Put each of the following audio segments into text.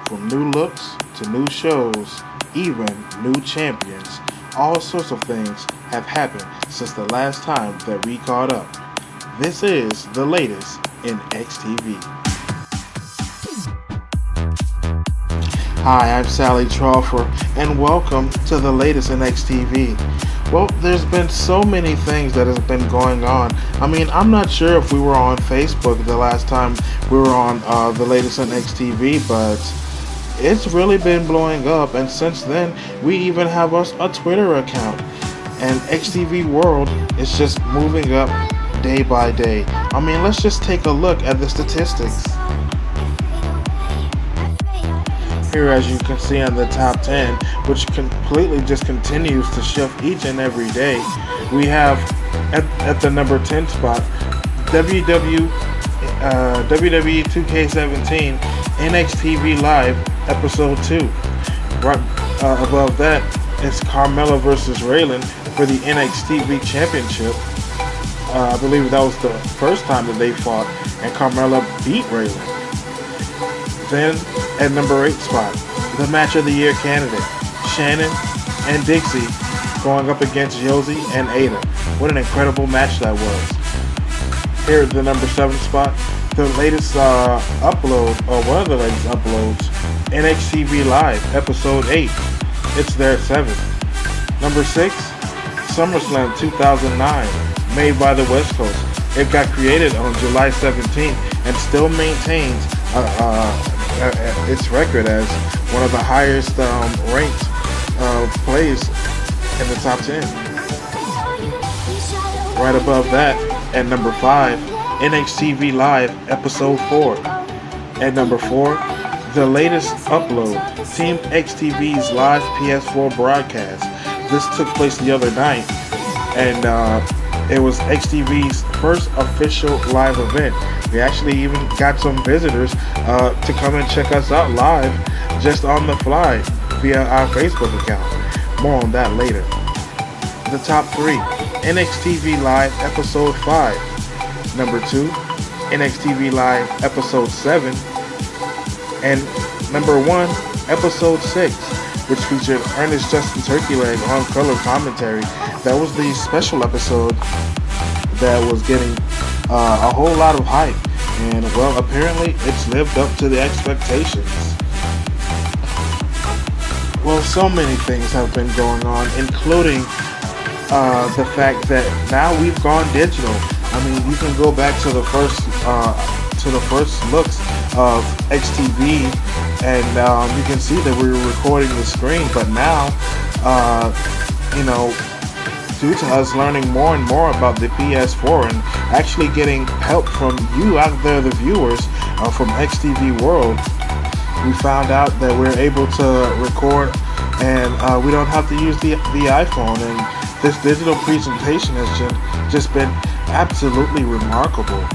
From new looks to new shows, even new champions, all sorts of things have happened since the last time that we caught up. This is the latest in XTV. Hi, I'm Sally Troffer, and welcome to the latest in XTV. Well, there's been so many things that has been going on. I mean, I'm not sure if we were on Facebook the last time we were on the latest in XTV, but it's really been blowing up, and since then, we even have us a Twitter account. And XTV World is just moving up day by day. I mean, let's just take a look at the statistics. Here, as you can see on the top 10, which completely just continues to shift each and every day, we have at the number 10 spot WWE 2K17 NXTV Live Episode 2. Right above that is Carmella versus Raylan for the NXTV Championship. I believe that was the first time that they fought, and Carmella beat Raylan. Then, at number 8 spot, the Match of the Year candidate, Shannon and Dixie going up against Josie and Ada. What an incredible match that was. Here at the number 7 spot, the latest upload, or one of the latest uploads, NXTV Live, Episode 8. It's there at 7. Number 6, SummerSlam 2009, made by the West Coast. It got created on July 17th and still maintains its record as one of the highest ranked plays in the top 10. Right above that, at number 5, NXTV Live Episode 4. At number 4, the latest upload, Team XTV's live PS4 broadcast. This took place the other night, and it was XTV's first official live event. We actually even got some visitors to come and check us out live just on the fly via our Facebook account. More on that later. The top 3, NXTV Live Episode 5. Number 2, NXTV Live Episode 7. And number 1, Episode 6, which featured Ernest Justin Turkeyleg on color commentary. That was the special episode that was getting a whole lot of hype, and well, apparently it's lived up to the expectations. Well, so many things have been going on, including the fact that now we've gone digital. I mean, you can go back to the first looks of XTV, and you can see that we were recording the screen, but now, due to us learning more and more about the PS4 and actually getting help from you out there, the viewers, from XTV World, we found out that we're able to record and we don't have to use the iPhone, and this digital presentation has just been absolutely remarkable.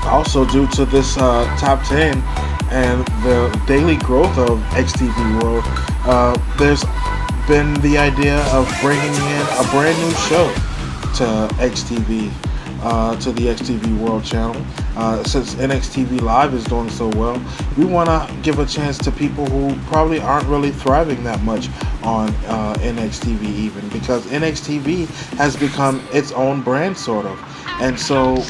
Also, due to this top 10 and the daily growth of XTV World, there's been the idea of bringing in a brand new show to XTV, to the XTV World channel. Since NXTV Live is doing so well, we want to give a chance to people who probably aren't really thriving that much on NXTV even, because NXTV has become its own brand sort of. And so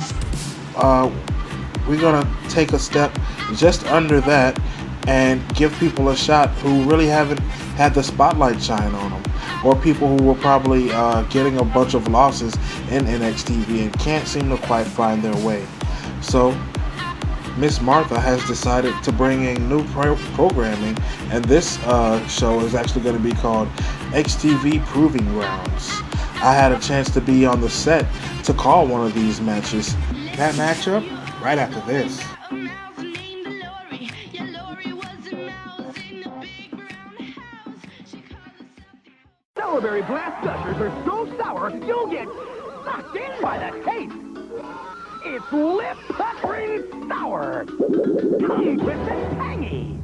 we're going to take a step just under that and give people a shot who really haven't had the spotlight shine on them, or people who were probably getting a bunch of losses in NXTV and can't seem to quite find their way. So Miss Martha has decided to bring in new programming, and this show is actually going to be called XTV Proving Grounds. I had a chance to be on the set to call one of these matches. That matchup right after this. Strawberry Blast Gushers are so sour, you'll get sucked in by the taste. It's lip-puckering sour, tongue-twisting tangy,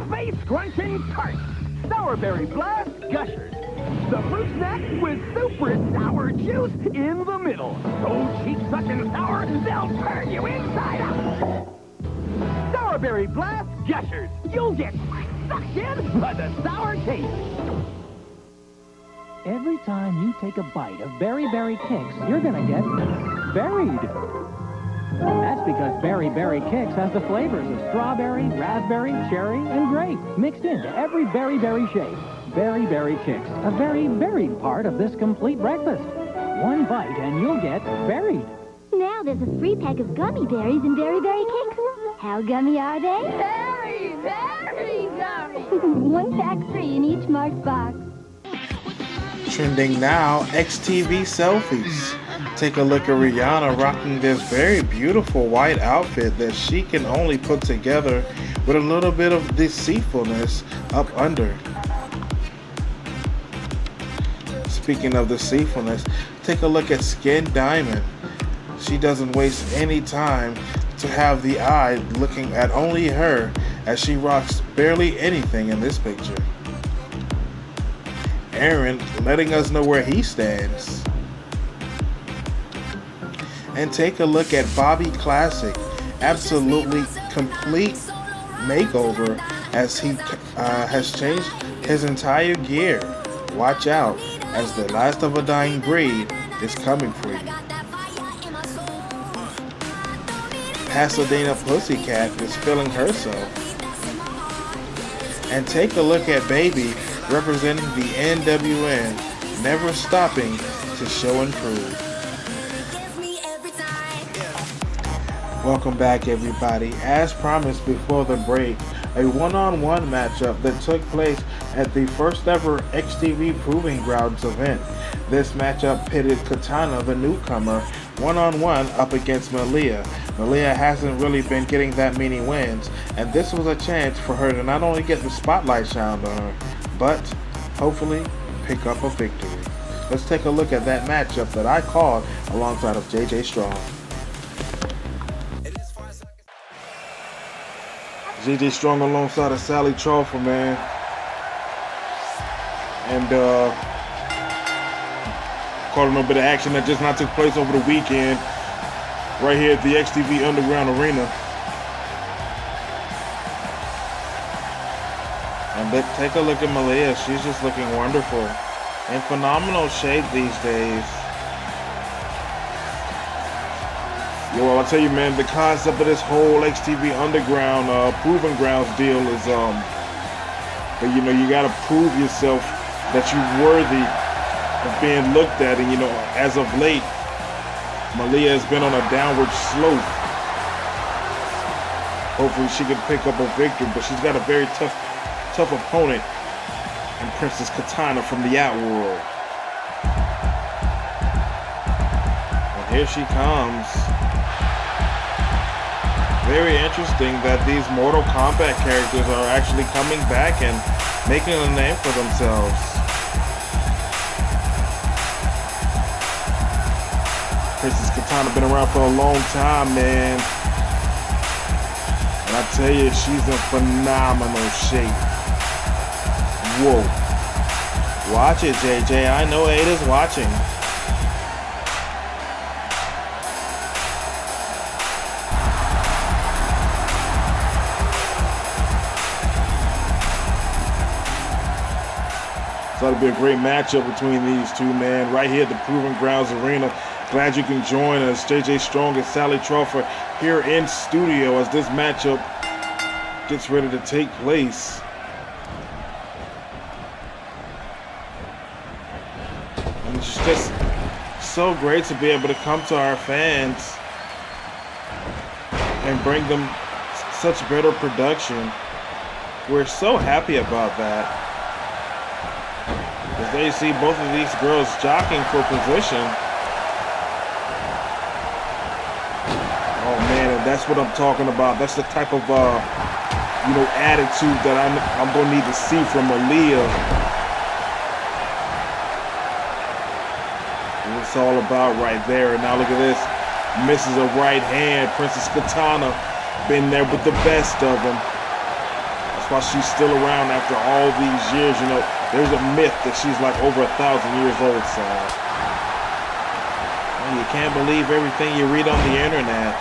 face-crunching tart. Sourberry Blast Gushers. The fruit snack with super sour juice in the middle. So cheap-sucking sour, they'll turn you inside out. Sourberry Blast gushers. You'll get sucked in by the sour taste. Every time you take a bite of Berry Berry Kicks, you're gonna get buried. That's because Berry Berry Kicks has the flavors of strawberry, raspberry, cherry, and grape mixed into every Berry Berry shake. Berry Berry Kicks, a very varied part of this complete breakfast. One bite and you'll get buried. Now there's a free pack of gummy berries in Berry Berry Kicks. How gummy are they? Very, very gummy. One pack free in each marked box. Trending now, XTV selfies. Take a look at Rihanna rocking this very beautiful white outfit that she can only put together with a little bit of deceitfulness up under. Speaking of deceitfulness, take a look at Skin Diamond. She doesn't waste any time to have the eye looking at only her as she rocks barely anything in this picture. Aaron letting us know where he stands. And take a look at Bobby Classic. Absolutely complete makeover as he has changed his entire gear. Watch out, as the last of a dying breed is coming for you. Pasadena Pussycat is feeling herself. And take a look at Baby representing the NWN, never stopping to show and prove. Welcome back, everybody. As promised before the break, a one-on-one matchup that took place at the first ever XTV Proving Grounds event. This matchup pitted Katana, the newcomer, one-on-one up against Malia. Malia hasn't really been getting that many wins, and this was a chance for her to not only get the spotlight shined on her, but hopefully pick up a victory. Let's take a look at that matchup that I called alongside of JJ Strong. JJ Strong alongside of Sally Troffer, man. And caught a little bit of action that just not took place over the weekend right here at the XTV Underground Arena. And take a look at Malia. She's just looking wonderful. In phenomenal shape these days. Yo, I'll tell you, man, the concept of this whole XTV Underground Proving Grounds deal is, but you know, you gotta prove yourself that you're worthy of being looked at. And you know, as of late, Malia has been on a downward slope. Hopefully she can pick up a victory, but she's got a very tough opponent in Princess Katana from the Outworld. And here she comes. Very interesting that these Mortal Kombat characters are actually coming back and making a name for themselves. Princess Katana been around for a long time, man. And I tell you, she's in phenomenal shape. Whoa. Watch it, JJ. I know Ada's watching. So it'll be a great matchup between these two, man. Right here at the Proving Grounds Arena. Glad you can join us. JJ Strong and Sally Troffer here in studio as this matchup gets ready to take place. And it's just so great to be able to come to our fans and bring them such better production. We're so happy about that. As they see both of these girls jockeying for position. Oh man, and that's what I'm talking about. That's the type of you know, attitude that I'm gonna need to see from Malia. And it's all about right there. And now look at this. Misses a right hand. Princess Katana been there with the best of them. That's why she's still around after all these years, you know. There's a myth that she's like over 1,000 years old, so you can't believe everything you read on the internet.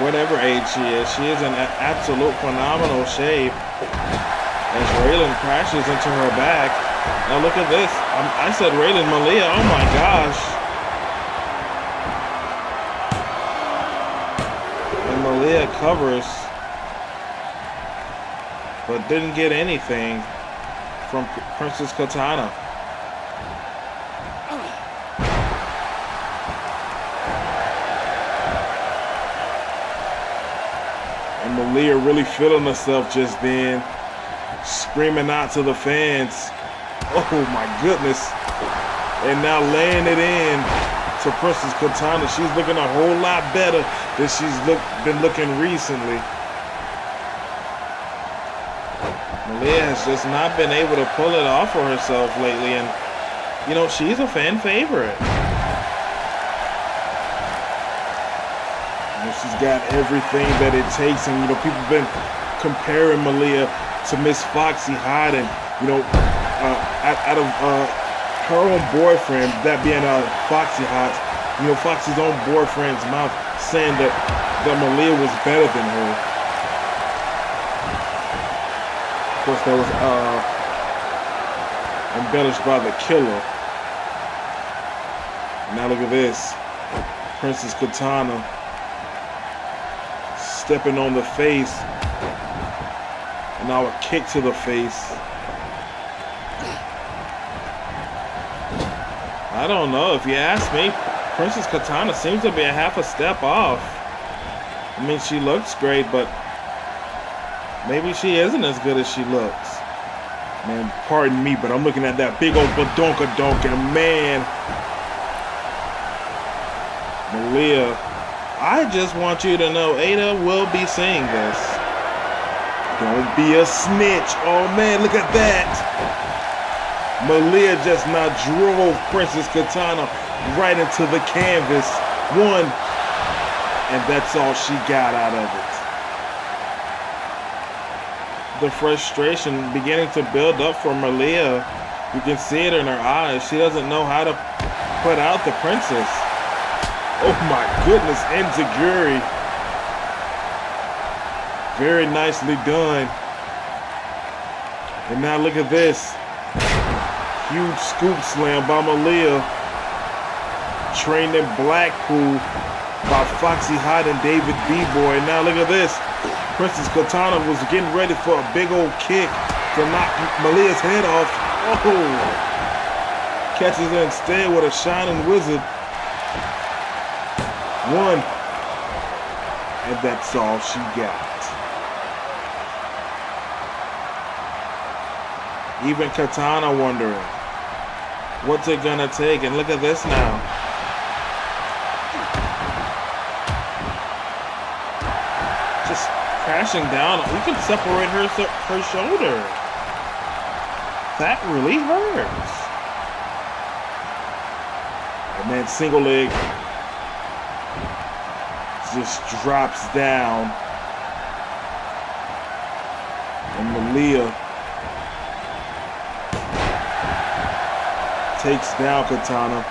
whatever age she is in absolute phenomenal shape. As Raylan crashes into her back. Now look at this. I said Raylan Malia. Oh my gosh. And Malia covers, but didn't get anything from Princess Katana. And Malia really feeling herself just then, screaming out to the fans. Oh my goodness. And now laying it in to Princess Katana. She's looking a whole lot better than she's been looking recently. Malia has just not been able to pull it off for herself lately, and you know, she's a fan favorite. You know, she's got everything that it takes, and you know, people have been comparing Malia to Miss Foxy Hot, and you know, out of her own boyfriend, that being Foxy Hot, you know, Foxy's own boyfriend's mouth saying that Malia was better than her. Of course, that was embellished by the killer. And now look at this. Princess Katana stepping on the face. And now a kick to the face. I don't know. If you ask me, Princess Katana seems to be a half a step off. I mean, she looks great, but maybe she isn't as good as she looks. Man, pardon me, but I'm looking at that big old badonka-donk, and man, Malia, I just want you to know Ada will be seeing this. Don't be a snitch. Oh man, look at that. Malia just now drove Princess Katana right into the canvas. One, and that's all she got out of it. The frustration beginning to build up for Malia. You can see it in her eyes. She doesn't know how to put out the princess. Oh my goodness, enziguri. Very nicely done. And now look at this. Huge scoop slam by Malia. Trained in Blackpool by Foxy Hot and David B-Boy. And now look at this. Princess Katana was getting ready for a big old kick to knock Malia's head off. Oh! Catches her instead with a shining wizard. One. And that's all she got. Even Katana wondering, what's it gonna take? And look at this now. Just crashing down. You can separate her shoulder. That really hurts. And then single leg just drops down. And Malia takes down Katana.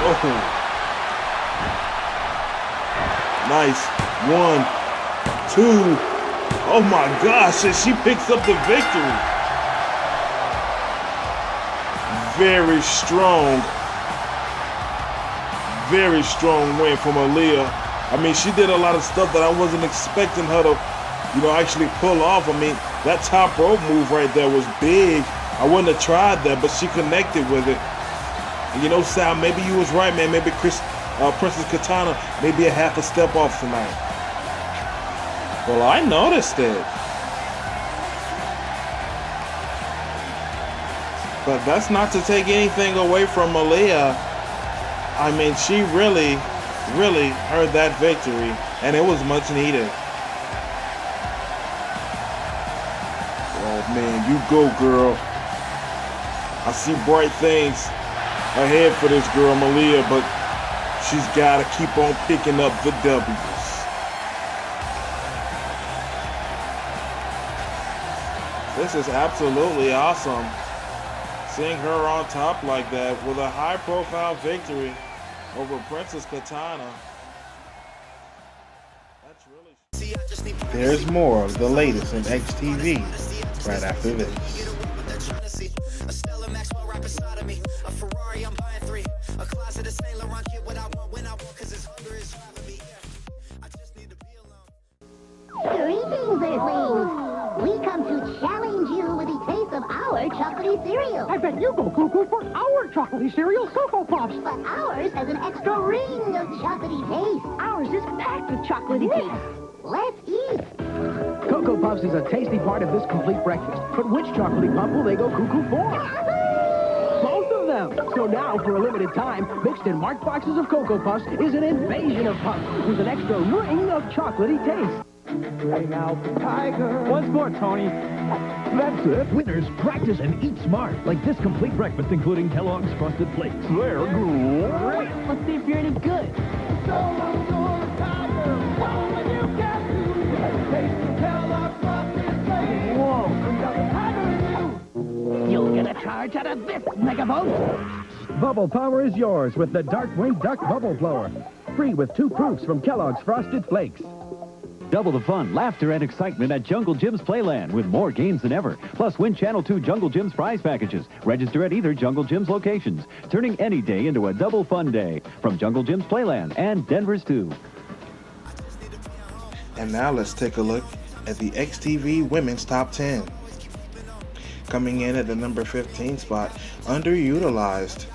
Oh. Nice. 1, 2. Oh my gosh, and she picks up the victory. Very strong win for Malia. I mean, she did a lot of stuff that I wasn't expecting her to, you know, actually pull off. I mean, that top rope move right there was big. I wouldn't have tried that, but she connected with it. And you know, Sal, maybe you was right, man. Maybe Princess Katana may be a half a step off tonight. Well, I noticed it. But that's not to take anything away from Malia. I mean, she really earned that victory, and it was much needed. Oh man, you go, girl. I see bright things ahead for this girl, Malia, but she's got to keep on picking up the W's. This is absolutely awesome. Seeing her on top like that with a high-profile victory over Princess Katana. That's really... There's more of the latest in XTV right after this. Greetings, Earthlings! We come to challenge you with a taste of our chocolatey cereal. I bet you go cuckoo for our chocolatey cereal, Cocoa Puffs. But ours has an extra ring of chocolatey taste. Ours is packed with chocolatey taste. Let's eat. Cocoa Puffs is a tasty part of this complete breakfast. But which chocolatey puff will they go cuckoo for? Both of them. So now, for a limited time, mixed in marked boxes of Cocoa Puffs is an invasion of puffs with an extra ring of chocolatey taste. Bring out the tiger. Once more, Tony. That's it. Winners, practice and eat smart. Like this complete breakfast, including Kellogg's Frosted Flakes. They're great. Let's see if you're any good. You'll get a charge out of this, Megaboat. Bubble power is yours with the Darkwing Duck Bubble Blower. Free with 2 proofs from Kellogg's Frosted Flakes. Double the fun, laughter, and excitement at Jungle Jim's Playland with more games than ever. Plus, win Channel 2 Jungle Jim's prize packages. Register at either Jungle Jim's locations, turning any day into a double fun day. From Jungle Jim's Playland and Denver's 2. And now let's take a look at the XTV Women's Top 10. Coming in at the number 15 spot, underutilized,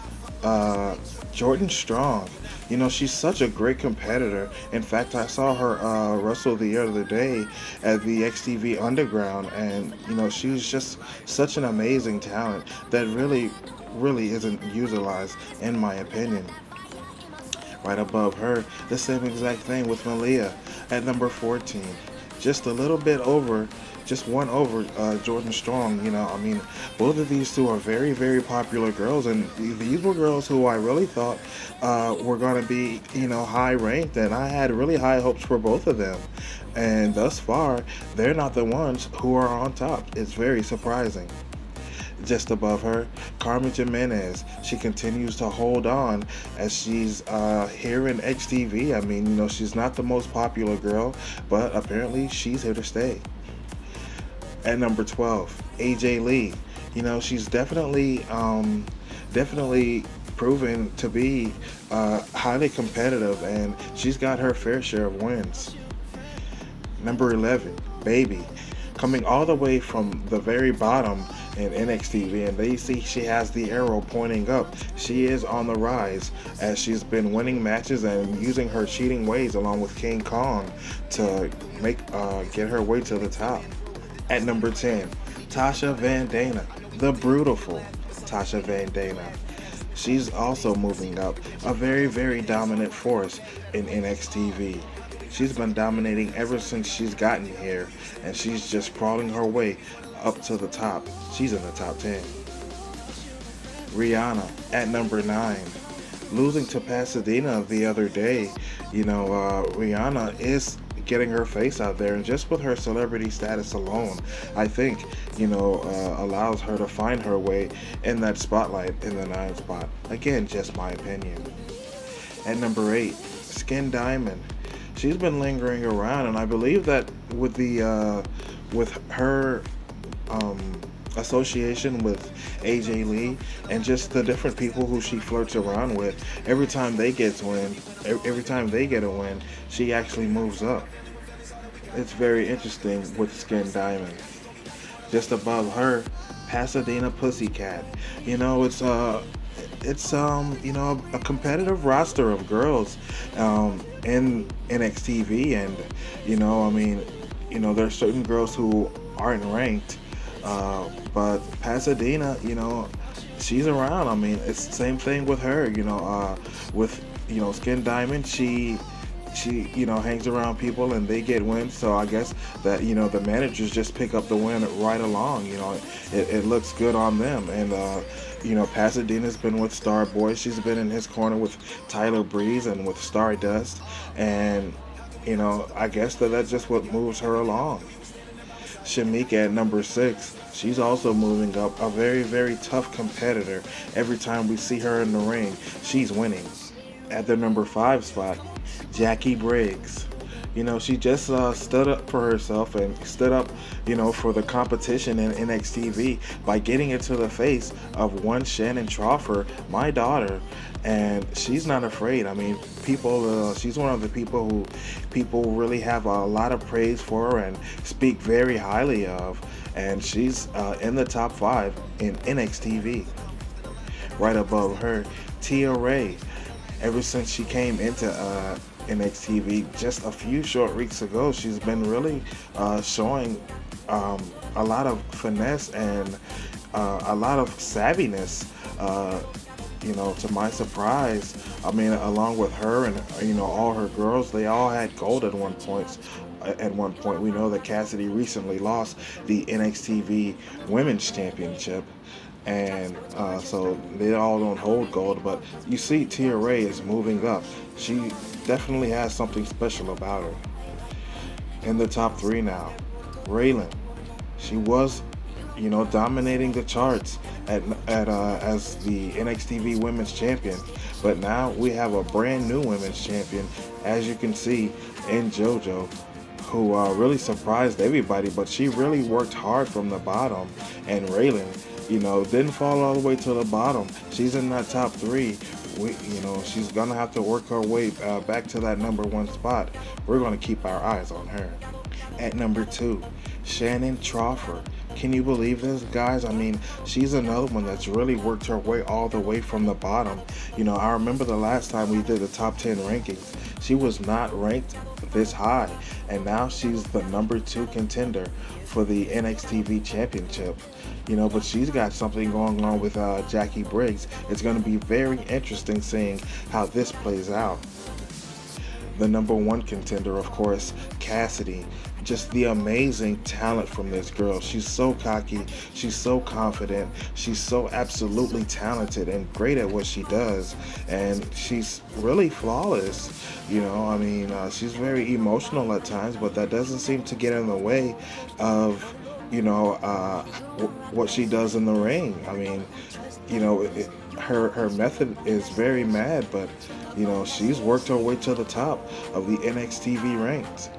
Jordan Strong. You know, she's such a great competitor. In fact, I saw her wrestle the other day at the XTV Underground, and, you know, she's just such an amazing talent that really isn't utilized, in my opinion. Right above her, the same exact thing with Malia at number 14. Just a little bit over, just one over Jordan Strong. You know, I mean, both of these two are very, very popular girls, and these were girls who I really thought were going to be, you know, high ranked, and I had really high hopes for both of them. And thus far, they're not the ones who are on top. It's very surprising. Just above her, Carmen Jimenez. She continues to hold on as she's here in XTV. I mean, you know, she's not the most popular girl, but apparently she's here to stay. At number 12, AJ Lee. You know, she's definitely proven to be highly competitive, and she's got her fair share of wins. Number 11, Baby. Coming all the way from the very bottom in NXTV, and they see she has the arrow pointing up. She is on the rise as she's been winning matches and using her cheating ways along with King Kong to get her way to the top. At number 10, Tasha Van Dana, the Brutiful Tasha Van Dana. She's also moving up, a very, very dominant force in NXTV. She's been dominating ever since she's gotten here, and she's just crawling her way up to the top. She's in the top 10. Rihanna at number 9. Losing to Pasadena the other day, you know, Rihanna is getting her face out there, and just with her celebrity status alone, I think, you know, allows her to find her way in that spotlight in the 9th spot. Again, just my opinion. At number 8, Skin Diamond. She's been lingering around, and I believe that with her association with AJ Lee and just the different people who she flirts around with, every time they get a win, she actually moves up. It's very interesting with Skin Diamond. Just above her, Pasadena Pussycat. You know, it's you know, a competitive roster of girls in NXTV, and, you know, I mean, you know, there are certain girls who aren't ranked, but Pasadena, you know, she's around. I mean, it's the same thing with her, you know, with, you know, Skin Diamond, she you know, hangs around people and they get wins, so I guess that, you know, the managers just pick up the win right along. You know, it looks good on them. And you know, Pasadena's been with Starboy. She's been in his corner with Tyler Breeze and with Stardust, and, you know, I guess that's just what moves her along. Shamika at number 6. She's also moving up. A very, very tough competitor. Every time we see her in the ring, she's winning. At the number 5 spot, Jackie Briggs. She just stood up for herself and stood up, for the competition in NXTV by getting into the face of one Shannon Crawford, my daughter, and she's not afraid. I mean, she's one of the people who people really have a lot of praise for her and speak very highly of, and she's in the top 5 in NXTV. Right above her, Tia Ray. Ever since she came into NXTV just a few short weeks ago, she's been really showing a lot of finesse and a lot of savviness. To my surprise, I mean, along with her and all her girls, they all had gold at one point. At one point, we know that Cassidy recently lost the NXTV Women's Championship. And so they all don't hold gold, but you see Tia Ray is moving up. She definitely has something special about her. In the top 3 now, Raylan. She was, dominating the charts as the NXTV Women's Champion, but now we have a brand new Women's Champion, as you can see in JoJo, who really surprised everybody, but she really worked hard from the bottom, and Raylan, didn't fall all the way to the bottom. She's in that top 3. She's gonna have to work her way back to that number 1 spot. We're gonna keep our eyes on her. At number 2, Shannon Crawford. Can you believe this, guys? I mean, she's another one that's really worked her way all the way from the bottom. I remember the last time we did the top 10 rankings, she was not ranked this high, and now she's the number 2 contender for the NXTV Championship. But she's got something going on with Jackie Briggs. It's going to be very interesting seeing how this plays out. The number 1 contender, of course, Cassidy. Just the amazing talent from this girl. She's so cocky, she's so confident, she's so absolutely talented and great at what she does, and she's really flawless. She's very emotional at times, but that doesn't seem to get in the way of what she does in the ring. I mean, her method is very mad, but she's worked her way to the top of the NXTV ranks.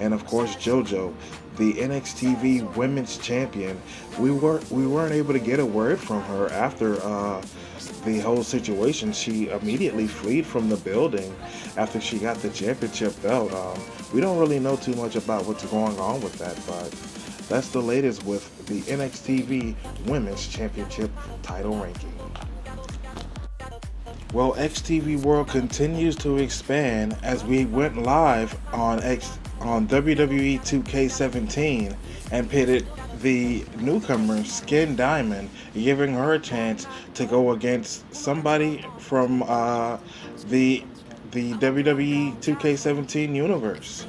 And of course, JoJo, the NXTV Women's Champion. We weren't able to get a word from her after the whole situation. She immediately fled from the building after she got the championship belt. We don't really know too much about what's going on with that, but that's the latest with the NXTV Women's Championship title ranking. Well, XTV World continues to expand as we went live on WWE 2K17 and pitted the newcomer Skin Diamond, giving her a chance to go against somebody from the WWE 2K17 universe.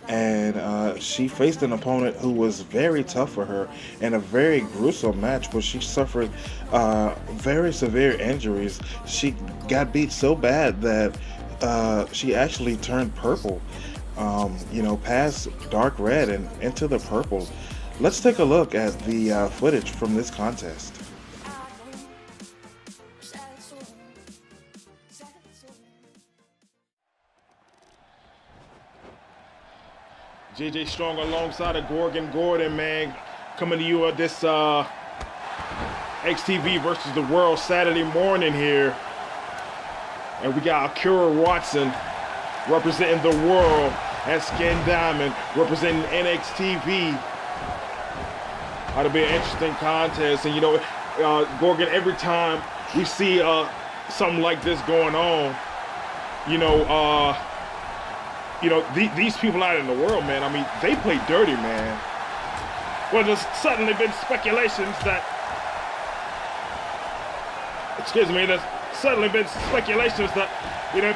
And she faced an opponent who was very tough for her in a very gruesome match where she suffered very severe injuries. She got beat so bad that she actually turned purple, past dark red and into the purple. Let's take a look at the footage from this contest. JJ Strong alongside of Gorgon Gordon, man, coming to you at this XTV versus the World Saturday morning here. And we got Akira Watson representing the World and Skin Diamond representing NXTV. Ought to be an interesting contest. And Gorgon, every time we see something like this going on, these people out in the world, man, I mean, they play dirty, man. Well, there's suddenly been speculations that,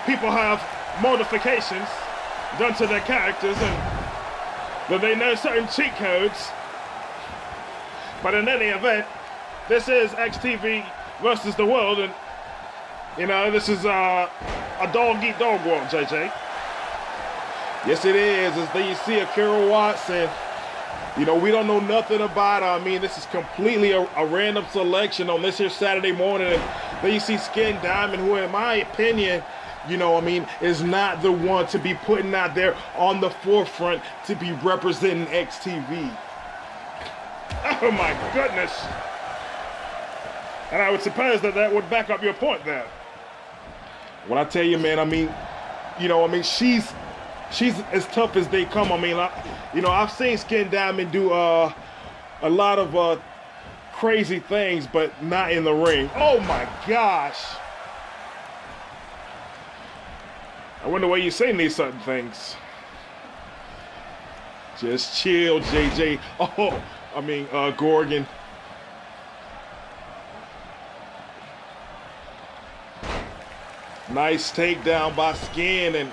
people have modifications done to their characters and that they know certain cheat codes. But in any event, this is XTV versus the world, and, this is a dog-eat-dog world, JJ. Yes, it is. As you see Akira Watson You know, we don't know nothing about her. I mean, this is completely a random selection on this here Saturday morning. And then you see Skin Diamond, who in my opinion, you know, I mean, is not the one to be putting out there on the forefront to be representing XTV. Oh my goodness. And I would suppose that that would back up your point there. When I tell you, man, I mean, you know, I mean, she's as tough as they come. I mean, you know, I've seen Skin Diamond do a lot of crazy things, but not in the ring. Oh my gosh. I wonder why you're saying these certain things. Just chill, JJ. Oh, I mean, Gorgon. Nice takedown by Skin, and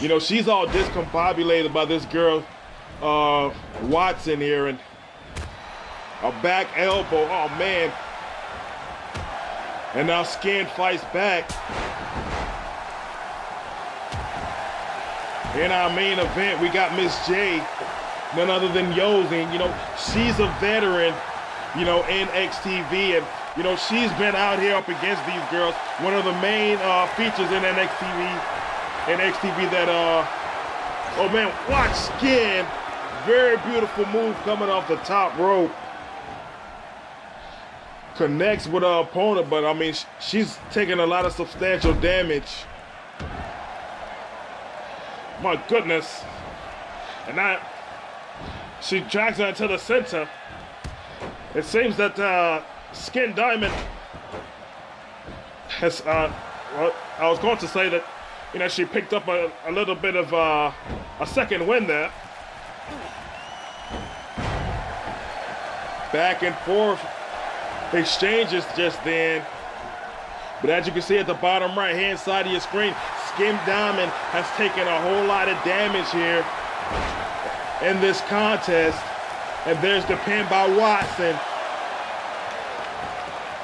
you know, she's all discombobulated by this girl, Watson here, and a back elbow, oh man. And now Skin fights back. In our main event, we got Miss J, none other than Yosi. You know, she's a veteran, you know, in XTV, and you know, she's been out here up against these girls. One of the main features in XTV that, oh man, watch Skin. Very beautiful move coming off the top rope. Connects with her opponent, but I mean, she's taking a lot of substantial damage. My goodness. And now she drags her into the center. It seems that Skin Diamond has, well, I was going to say that, you know, she picked up a little bit of a second win there. Back and forth exchanges just then. But as you can see at the bottom right hand side of your screen, Skin Diamond has taken a whole lot of damage here in this contest. And there's the pin by Watson.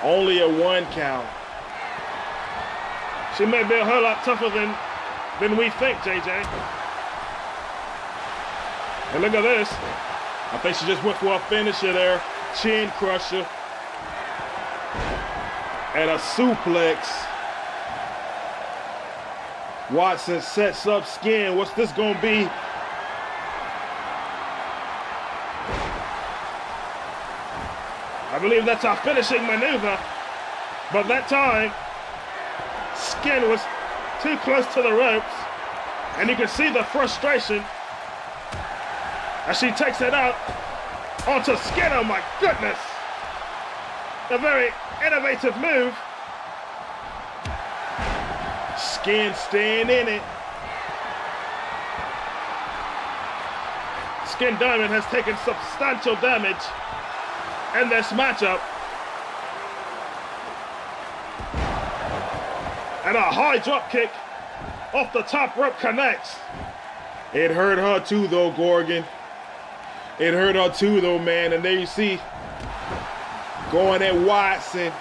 Only a 1 count. She may be a whole lot tougher than we think, JJ. And look at this. I think she just went for a finisher there. Chin crusher. And a suplex. Watson sets up Skin. What's this gonna be? I believe that's our finishing maneuver. But that time, Skin was too close to the ropes. And you can see the frustration as she takes it out onto Skin. Oh my goodness. A very innovative move. Skin staying in it. Skin Diamond has taken substantial damage in this matchup. And a high drop kick off the top rope connects. It hurt her too though, Gorgon. It hurt her too though, man. And there you see, going at Watson.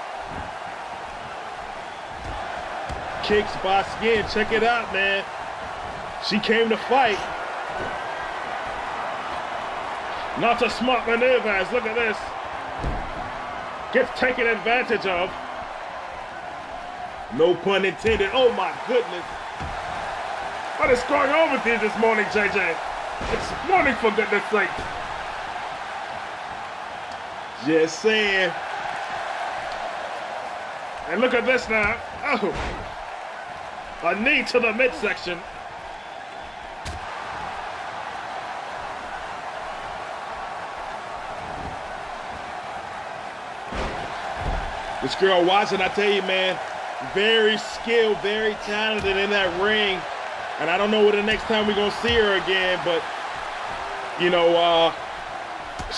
Kicks by Skin. Check it out, man. She came to fight. Not a smart maneuver, as look at this. Gets taken advantage of. No pun intended. Oh my goodness. What is going on with you this morning, JJ? It's morning, for goodness sake. Just saying. And look at this now. Oh. A knee to the midsection. This girl Watson, I tell you, man, very skilled, very talented in that ring. And I don't know when the next time we're gonna see her again, but you know,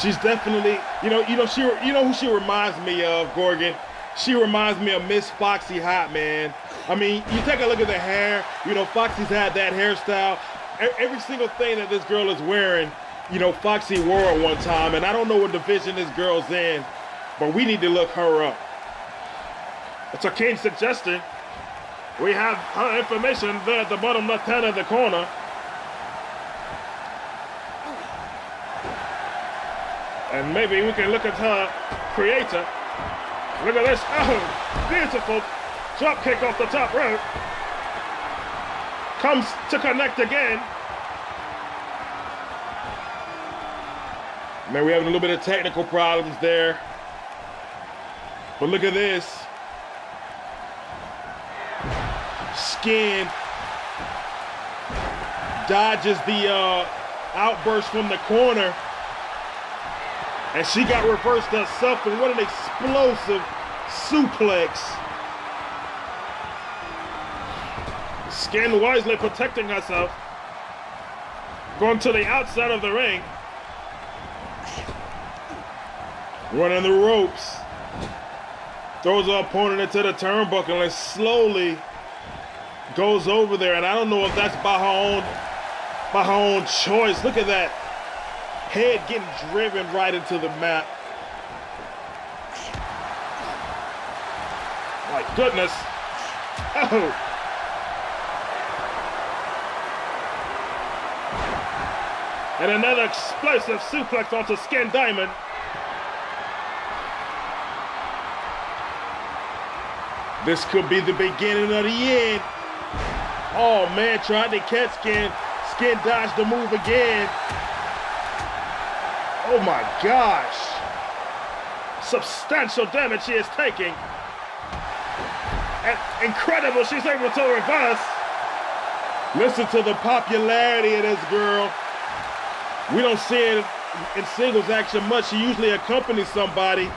she's definitely, you know who she reminds me of, Gorgon? She reminds me of Miss Foxy Hot, man. I mean, you take a look at the hair, you know, Foxy's had that hairstyle. Every single thing that this girl is wearing, you know, Foxy wore at one time, and I don't know what division this girl's in, but we need to look her up. It's a keen suggestion. We have her information there at the bottom left hand of the corner. And maybe we can look at her creator. Look at this. Oh, beautiful drop kick off the top rope. Comes to connect again. Man, we're having a little bit of technical problems there. But look at this. Skin dodges the outburst from the corner. And she got reversed herself, and what an explosive suplex. Skin wisely protecting herself. Going to the outside of the ring. Running the ropes. Throws her opponent into the turnbuckle and slowly goes over there. And I don't know if that's by her own choice. Look at that. Head getting driven right into the mat. My goodness. Oh. And another explosive suplex onto Skin Diamond. This could be the beginning of the end. Oh man, tried to catch Skin. Skin dodged the move again. Oh my gosh. Substantial damage she is taking. And incredible, she's able to reverse. Listen to the popularity of this girl. We don't see it in singles action much. She usually accompanies somebody.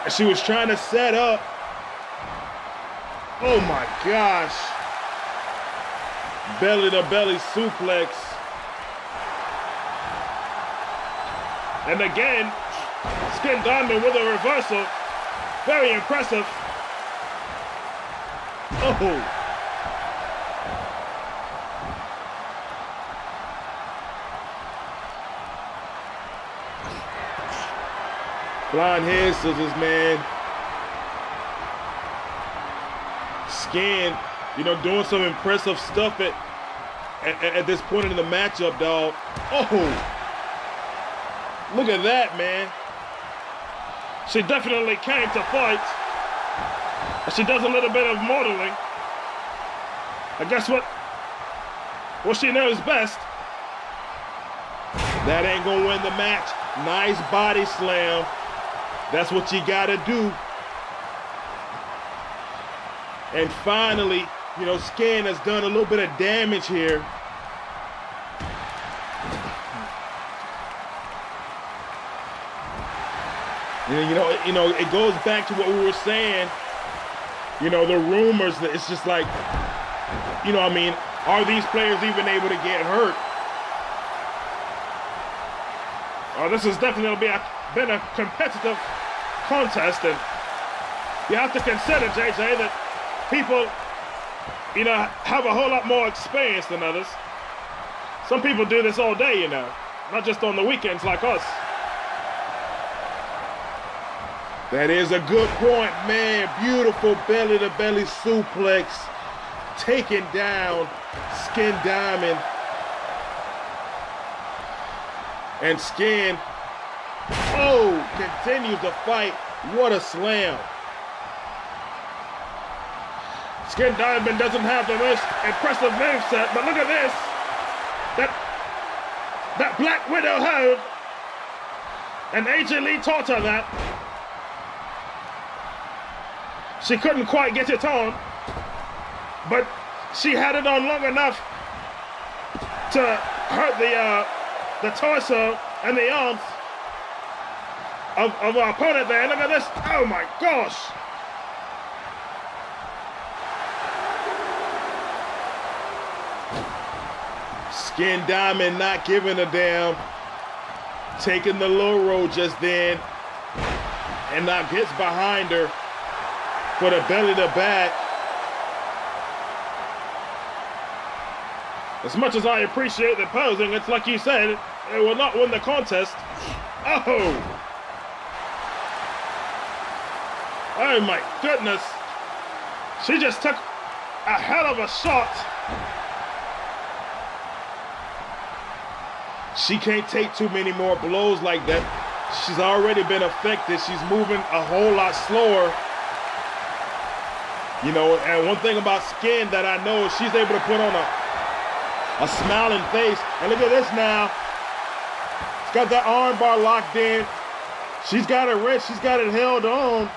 And she was trying to set up. Oh my gosh. Belly to belly suplex. And again, Skin Diamond with a reversal. Very impressive. Oh. Flying head scissors, man. Skin, doing some impressive stuff at this point in the matchup, dog. Oh. Look at that, man. She definitely came to fight. She does a little bit of modeling. I guess what she knows best. That ain't gonna win the match. Nice body slam. That's what you gotta do. And finally, Skin has done a little bit of damage here. It goes back to what we were saying. The rumors that it's just like, are these players even able to get hurt? This has definitely been a competitive contest, and you have to consider, JJ, that people, have a whole lot more experience than others. Some people do this all day, not just on the weekends like us. That is a good point, man. Beautiful belly-to-belly suplex. Taking down Skin Diamond. And Skin, continues to fight. What a slam. Skin Diamond doesn't have the most impressive moveset, but look at this. That Black Widow hold. And AJ Lee taught her that. She couldn't quite get it on, but she had it on long enough to hurt the torso and the arms of our opponent there. Look at this. Oh my gosh. Skin Diamond not giving a damn. Taking the low road just then. And now gets behind her for the belly to back. As much as I appreciate the posing, it's like you said, it will not win the contest. Oh! Oh my goodness. She just took a hell of a shot. She can't take too many more blows like that. She's already been affected. She's moving a whole lot slower. You know, and one thing about Skin that I know is she's able to put on a smiling face. And look at this now. She's got that arm bar locked in. She's got her wrist. She's got it held on.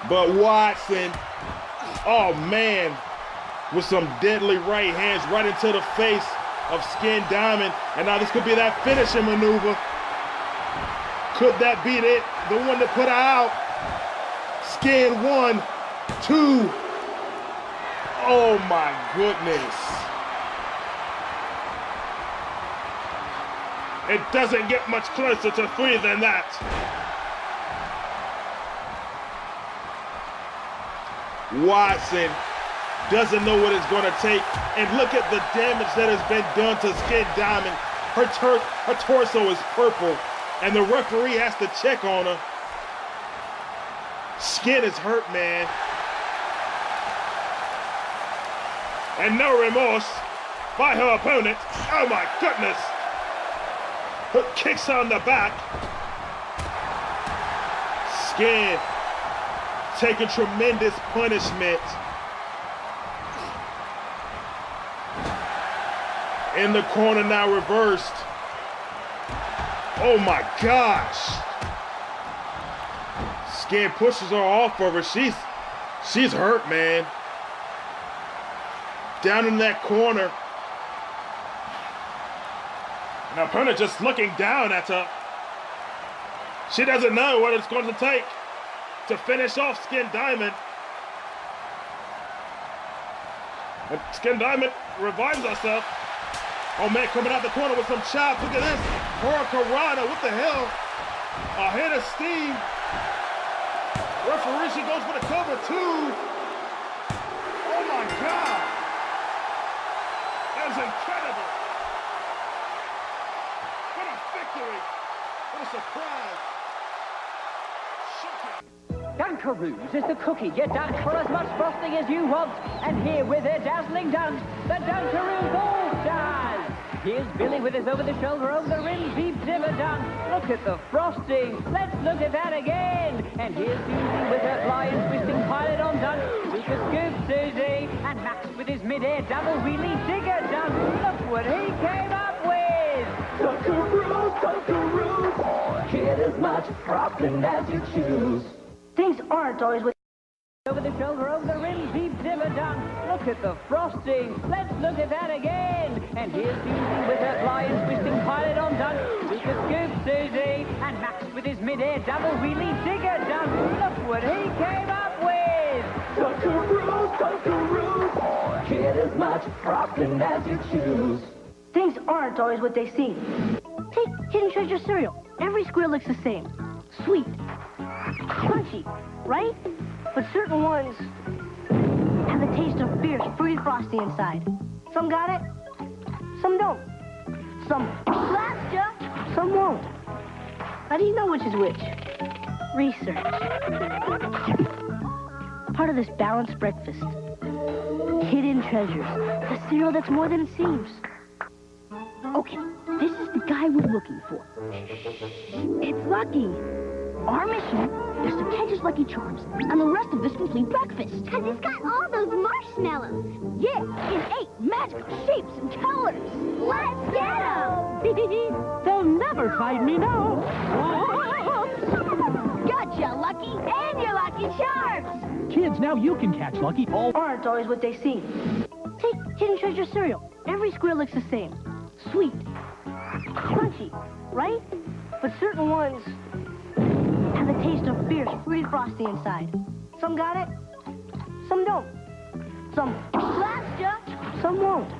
But Watson, oh man, with some deadly right hands right into the face of Skin Diamond. And now this could be that finishing maneuver. Could that be it? The one that put her out? Skin 1, 2. Oh my goodness. It doesn't get much closer to 3 than that. Watson doesn't know what it's going to take. And look at the damage that has been done to Skin Diamond. Her torso is purple, and the referee has to check on her. Skin is hurt, man. And no remorse by her opponent. Oh my goodness. Her kicks on the back. Skin taking tremendous punishment. In the corner now, reversed. Oh my gosh. Skin pushes her off of her. She's hurt, man. Down in that corner. And her opponent just looking down at her. She doesn't know what it's going to take to finish off Skin Diamond. And Skin Diamond revives herself. Oh man, coming out the corner with some chops. Look at this. Hurricanrana, what the hell? A hit of steam. Referee, she goes for the cover 2. Oh my God. That was incredible. What a victory. What a surprise. Dunkaroos is the cookie you dunk for as much frosting as you want. And here with their dazzling dunk, the Dunkaroos All-Stars. Here's Billy with his over-the-shoulder, over-the-rim, deep dimmer dunk. Look at the frosting. Let's look at that again. And here's Susie with her flying, twisting pilot on dunk. Super scoop, Susie. And Max with his mid-air double wheelie digger dunk. Look what he came up with. Dunkaroos, Dunkaroos. Get as much frosting as you choose. Things aren't always what over the shoulder, over the rim, deep dimmer dunk. Look at the frosting. Let's look at that again. And here's Susie with her flying, twisting pilot on dunk. Super scoop, Susie. And Max with his mid-air double wheelie digger dunk. Look what he came up with. Dunkaroos, Dunkaroos. Get as much frosting as you choose. Things aren't always what they seem. Take Hidden Treasure cereal. Every square looks the same. Sweet. Crunchy, right? But certain ones have the taste of fierce, fruity frosty inside. Some got it, some don't. Some blast ya, some won't. How do you know which is which? Research. Part of this balanced breakfast. Hidden Treasures, the cereal that's more than it seems. Okay, this is the guy we're looking for. It's Lucky. Our mission is to catch his Lucky Charms and the rest of this complete breakfast. Cause it's got all those marshmallows. Yeah, in 8 magical shapes and colors. Let's get them. They'll never find me now. Gotcha, Lucky, and your Lucky Charms. Kids, now you can catch Lucky all... Aren't always what they seem. Take Hidden Treasure cereal. Every square looks the same. Sweet. Crunchy, right? But certain ones have the taste of fierce, fruity frosty inside. Some got it, some don't. Some blast ya, some won't.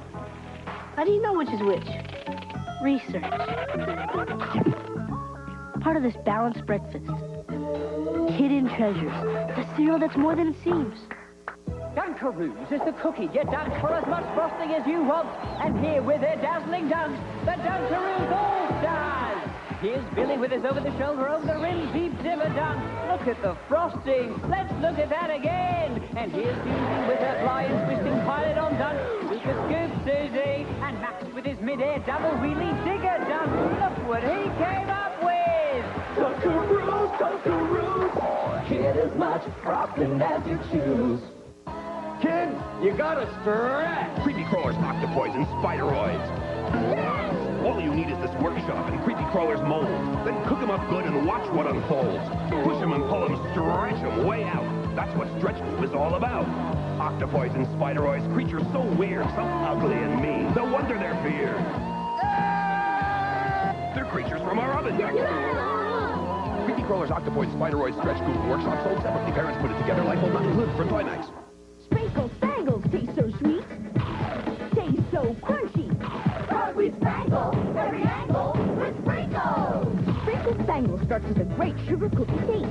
How do you know which is which? Research. Part of this balanced breakfast. Hidden Treasures, the cereal that's more than it seems. Dunkaroos is the cookie you dunk for as much frosting as you want. And here with their dazzling dunk, the Dunkaroos All-Stars. Here's Billy with his over-the-shoulder, over-the-rim, deep dimmer dunk. Look at the frosting. Let's look at that again. And here's Susie with her flying, twisting pilot on dunk. super scoop, Susie. And Max with his mid-air double wheelie digger done. Look what he came up with. Dunkaroos, Dunkaroos. Get as much frosting as you choose. Kids, you gotta stretch. Creepy crawlers, octopoids, and spideroids. All you need is this workshop and creepy crawlers mold. Then cook them up good and watch what unfolds. Push them and pull them, stretch them way out. That's what Stretch Scoop is all about. Octopoids and spideroids, creatures so weird, so ugly and mean. No wonder they're feared. They're creatures from our oven. Creepy crawlers, octopoids, spideroids, Stretch Scoop, workshop sold separately. Parents put it together like old nothing good for toy nights. Sprinkle Spangles taste so sweet. Taste so crunchy. Cause we spangle every angle with sprinkles. Sprinkle Spangles starts with a great sugar cookie taste.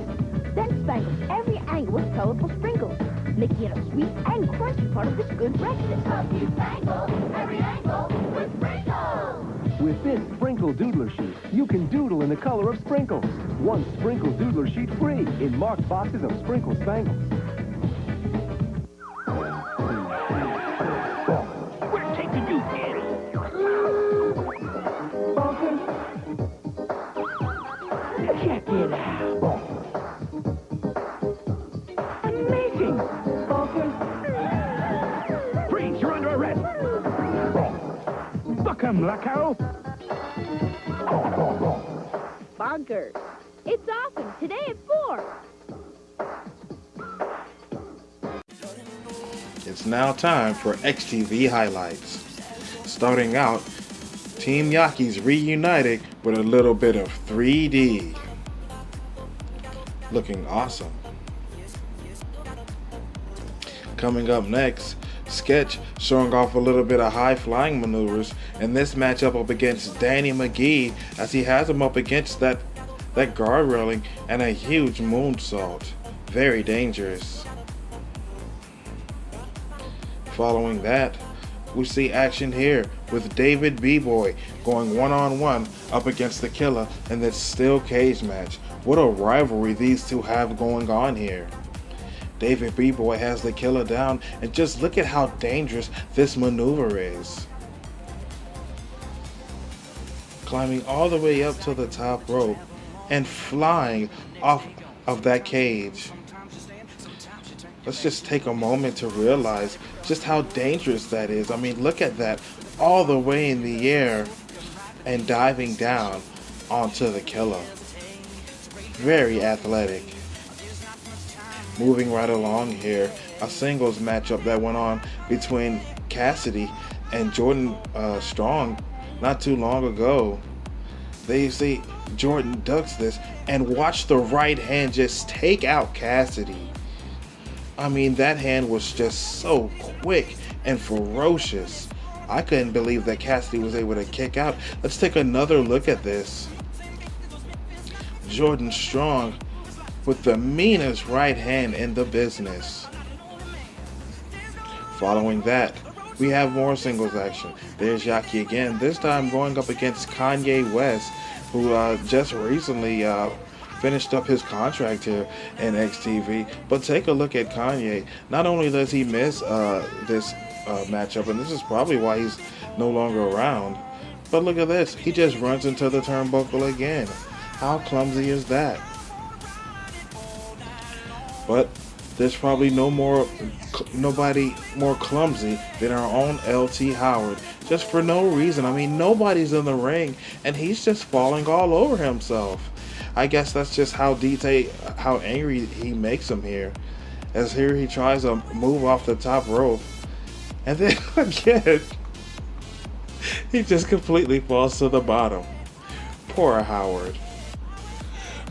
Then spangles every angle with colorful sprinkles, making it a sweet and crunchy part of this good breakfast. Cause we spangle every angle with sprinkles. With this Sprinkle Doodler sheet, you can doodle in the color of sprinkles. One Sprinkle Doodler sheet free in marked boxes of Sprinkle Spangles. We're taking you, kid. Check it out. Amazing. Freeze, you're under arrest. Book 'em, Lucko. Bonkers. It's awesome. Today at 4. It's now time for XTV highlights. Starting out, Team Yaki's reunited with a little bit of 3D. Looking awesome. Coming up next, Sketch showing off a little bit of high flying maneuvers in this matchup up against Danny McGee, as he has him up against that guard railing and a huge moonsault. Very dangerous. Following that, we see action here with David B-Boy going one-on-one up against the Killer in this steel cage match. What a rivalry these two have going on here. David B-Boy has the Killer down, and just look at how dangerous this maneuver is. Climbing all the way up to the top rope and flying off of that cage. Let's just take a moment to realize just how dangerous that is. I mean, look at that, all the way in the air and diving down onto the Killer. Very athletic. Moving right along here, a singles matchup that went on between Cassidy and Jordan Strong not too long ago. They see Jordan ducks this and watch the right hand just take out Cassidy. I mean, that hand was just so quick and ferocious. I couldn't believe that Cassidy was able to kick out. Let's take another look at this. Jordan Strong with the meanest right hand in the business. Following that, we have more singles action. There's Yaki again, this time going up against Kanye West, who just recently finished up his contract here in XTV. But take a look at Kanye. Not only does he miss this matchup, and this is probably why he's no longer around, but look at this. He just runs into the turnbuckle again. How clumsy is that? But there's probably nobody more clumsy than our own LT Howard, just for no reason. I mean, nobody's in the ring, and he's just falling all over himself. I guess that's just how angry he makes him here. As here he tries to move off the top rope, and then again, he just completely falls to the bottom. Poor Howard.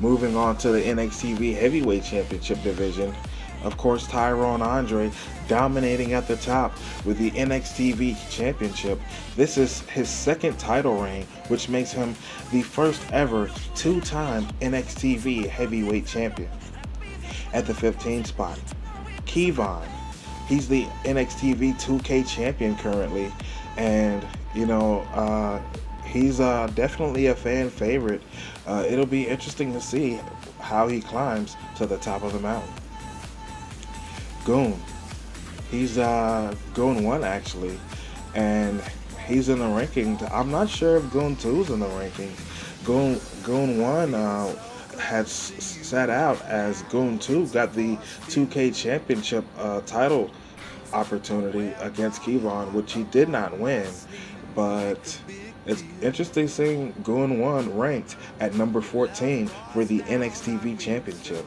Moving on to the NXTV Heavyweight Championship division. Of course, Tyrone Andre dominating at the top with the NXTV Championship. This is his second title reign, which makes him the first ever two-time NXTV Heavyweight Champion. At the 15th spot, Kevon. He's the NXTV 2K Champion currently, and he's definitely a fan favorite. It'll be interesting to see how he climbs to the top of the mountain. Goon. He's Goon 1 actually. and he's in the ranking. I'm not sure if Goon 2's in the ranking. Goon 1 had sat out as Goon 2 got the 2K Championship title opportunity against Kevon, which he did not win. But it's interesting seeing Goon 1 ranked at number 14 for the NXTV Championship.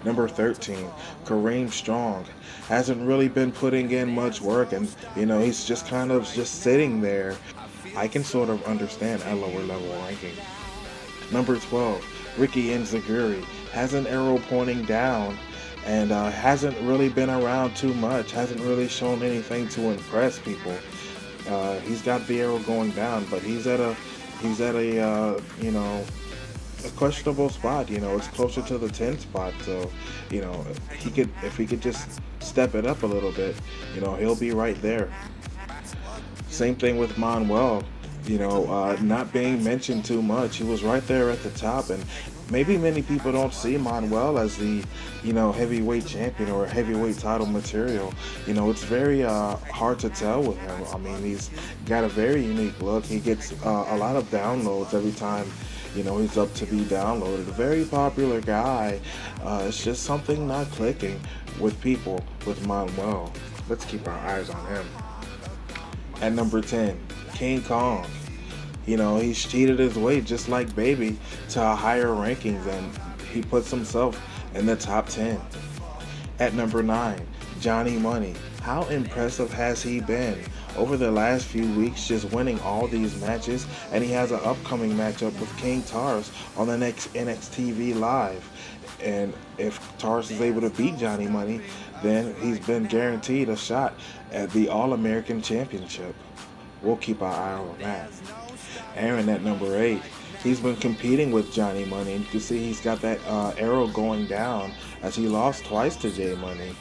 Number 13, Kareem Strong. Hasn't really been putting in much work, and he's just kind of just sitting there. I can sort of understand at lower level ranking. Number 12, Ricky Enziguri. Has an arrow pointing down, and hasn't really been around too much. Hasn't really shown anything to impress people. He's got the arrow going down, but he's at a a questionable spot. It's closer to the 10 spot, so if he could just step it up a little bit, he'll be right there. Same thing with Manuel. Not being mentioned too much. He was right there at the top, and maybe many people don't see Manuel as the heavyweight champion or heavyweight title material. It's very hard to tell with him. I mean, he's got a very unique look. He gets a lot of downloads every time he's up to be downloaded. A very popular guy. It's just something not clicking with people with Manuel. Let's keep our eyes on him. At number 10, King Kong. He's cheated his way just like Baby to higher rankings, and he puts himself in the top 10. At number 9, Johnny Money. How impressive has he been over the last few weeks, just winning all these matches, and he has an upcoming matchup with King Taurus on the next NXTV Live. And if Taurus is able to beat Johnny Money, then he's been guaranteed a shot at the All-American Championship. We'll keep our eye on that. Aaron at number 8. He's been competing with Johnny Money, and you can see he's got that arrow going down as he lost twice to J Money.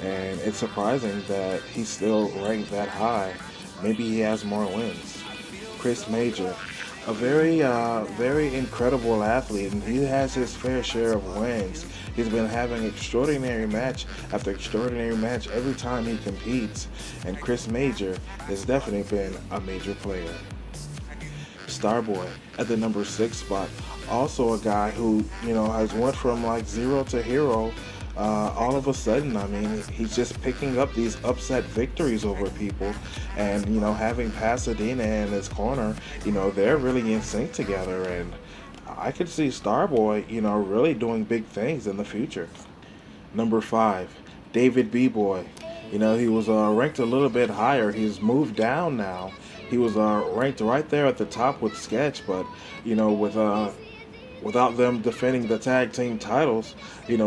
And it's surprising that he's still ranked that high. Maybe he has more wins. Chris Major, a very incredible athlete, and he has his fair share of wins. He's been having extraordinary match after extraordinary match every time he competes, and Chris Major has definitely been a major player. Starboy at the number 6 spot, also a guy who has went from like zero to hero. All of a sudden, I mean, he's just picking up these upset victories over people, and having Pasadena in his corner, they're really in sync together, and I could see Starboy, really doing big things in the future. Number 5, David B-Boy. He was ranked a little bit higher. He's moved down now. He was ranked right there at the top with Sketch, but without them defending the tag team titles,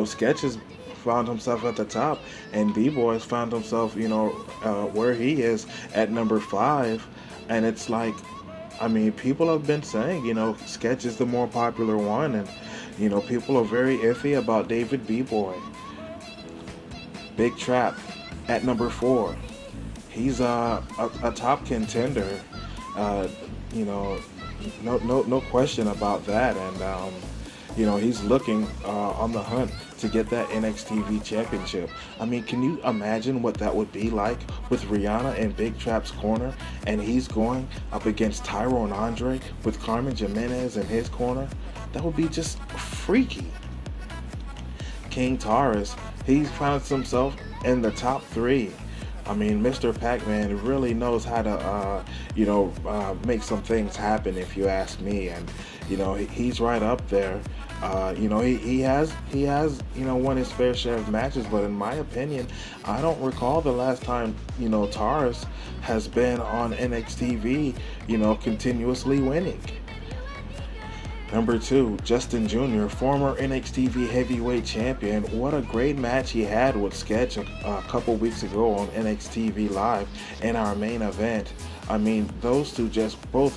Sketch has found himself at the top, and B-Boy's found himself, where he is at number 5, and it's like, I mean, people have been saying, Sketch is the more popular one, and people are very iffy about David B-Boy. Big Trap at number 4. He's a top contender, no question about that, and he's looking on the hunt to get that NXTV championship. I mean, can you imagine what that would be like with Rihanna in Big Trap's corner, and he's going up against Tyrone Andre with Carmen Jimenez in his corner? That would be just freaky. King Taurus, he finds himself in the top 3. I mean, Mr. Pac-Man really knows how to, make some things happen, if you ask me. And, he's right up there. He has won his fair share of matches, but in my opinion, I don't recall the last time, Taurus has been on NXTV, continuously winning. Number 2, Justin Jr., former NXTV heavyweight champion. What a great match he had with Sketch a couple weeks ago on NXTV Live in our main event. I mean, those two just both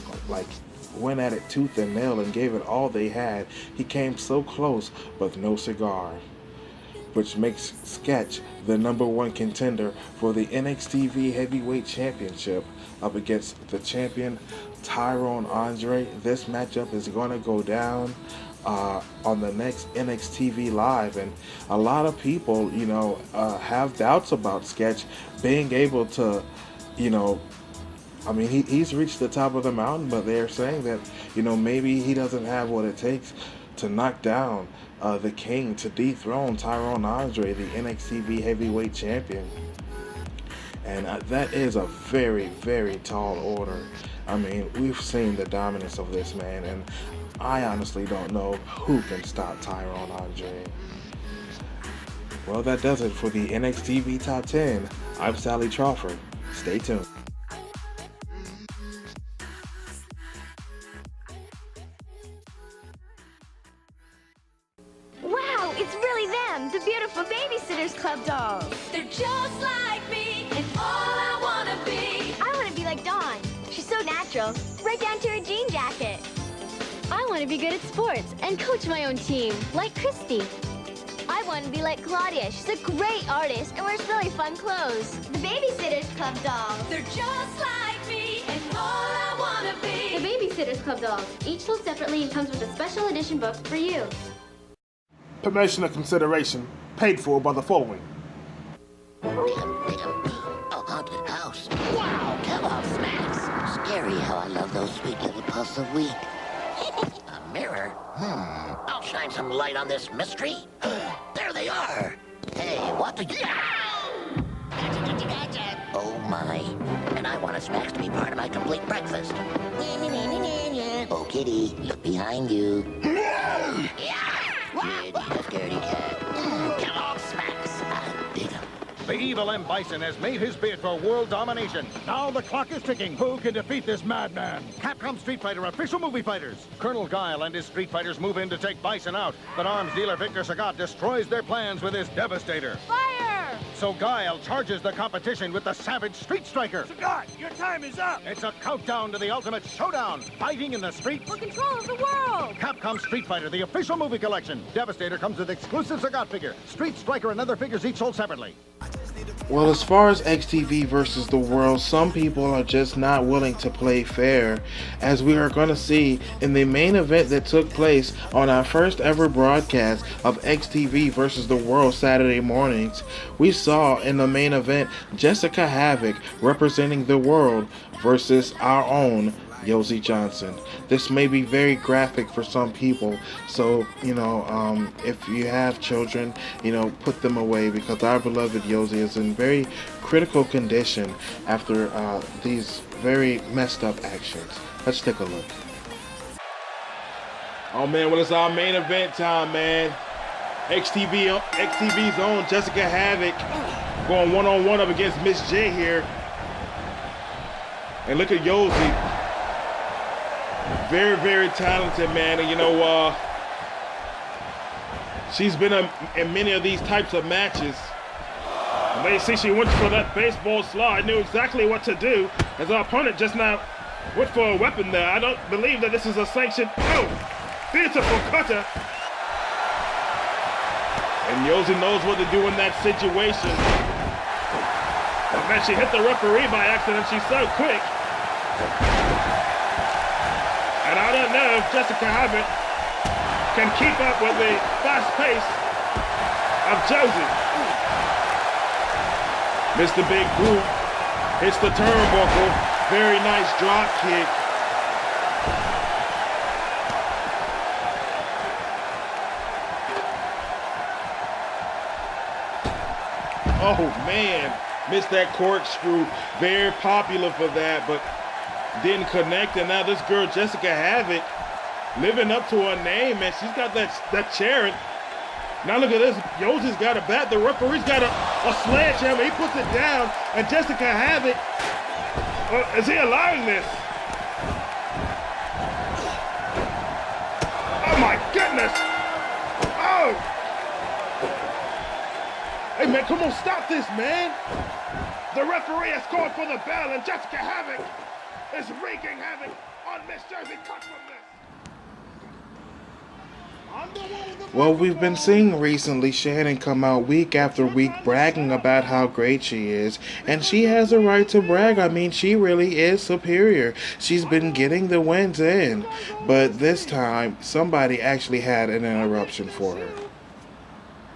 went at it tooth and nail and gave it all they had. He came so close, but no cigar, which makes Sketch the number 1 contender for the NXTV Heavyweight Championship up against the champion Tyrone Andre. This matchup is going to go down on the next NXTV Live, and a lot of people, have doubts about Sketch being able to, I mean, he's reached the top of the mountain, but they're saying that, maybe he doesn't have what it takes to knock down the king, to dethrone Tyrone Andre, the NXT heavyweight champion. And that is a very, very tall order. I mean, we've seen the dominance of this man, and I honestly don't know who can stop Tyrone Andre. Well, that does it for the NXT Top 10. I'm Sally Crawford. Stay tuned. Wow, it's really them, the beautiful Babysitters Club dolls. They're just like me, and all I wanna be. I want to be like Dawn. She's so natural, right down to her jean jacket. I want to be good at sports and coach my own team, like Christy. I want to be like Claudia. She's a great artist and wears really fun clothes. The Babysitters Club dolls. They're just like me, and all I wanna be. The Babysitters Club dolls, each sold separately and comes with a special edition book for you. Promotional consideration paid for by the following. A haunted house. Wow, Kellogg's Smacks. Scary how I love those sweet little puffs of wheat. A mirror? I'll shine some light on this mystery. There they are. Hey, what the... Oh my. And I want Smacks to be part of my complete breakfast. Oh, kitty, look behind you. Kitty, a scaredy cat. Kellogg's Smacks. I dig 'em. The evil M. Bison has made his bid for world domination. Now the clock is ticking. Who can defeat this madman? Capcom Street Fighter official movie fighters. Colonel Guile and his Street Fighters move in to take Bison out, but arms dealer Victor Sagat destroys their plans with his Devastator. Fire! So Guile charges the competition with the savage Street Striker. Sagat, your time is up. It's a countdown to the ultimate showdown. Fighting in the streets. For control of the world! Capcom Street Fighter, the official movie collection. Devastator comes with exclusive Sagat figure. Street Striker and other figures each sold separately. Well, as far as XTV versus the world, some people are just not willing to play fair, as we are going to see in the main event that took place on our first ever broadcast of XTV versus the world Saturday mornings. We saw in the main event Jessica Havoc representing the world versus our own Yosie Johnson. This may be very graphic for some people, so if you have children, put them away, because our beloved Yosie is in very critical condition after these very messed up actions. Let's take a look. Oh man, well, it's our main event time, man. XTV's own Jessica Havoc going one-on-one up against Miss J here. And look at Yosie. Very, very talented, man. And she's been in many of these types of matches. And they see she went for that baseball slide, knew exactly what to do, as our opponent just now went for a weapon there. I don't believe that this is a sanctioned. Oh, beautiful cutter. And Yosie knows what to do in that situation. And man, she hit the referee by accident. She's so quick. And I don't know if Jessica Havoc can keep up with the fast pace of Josie. Mr. Big Boot hits the turnbuckle. Very nice drop kick. Oh man, missed that corkscrew. Very popular for that, but didn't connect. And now this girl Jessica Havoc living up to her name, man. She's got that chair. Now look at this. Yosie's got a bat. The referee's got a sledgehammer. He puts it down, and Jessica Havoc, is he allowing this? Oh my goodness! Oh! Hey man, come on, stop this, man! The referee has called for the bell, and Jessica Havoc is wreaking havoc on Miss Jersey. Cut from this. Well, we've been seeing recently Shannon come out week after week bragging about how great she is, and she has a right to brag. I mean, she really is superior. She's been getting the wins in, but this time somebody actually had an interruption for her.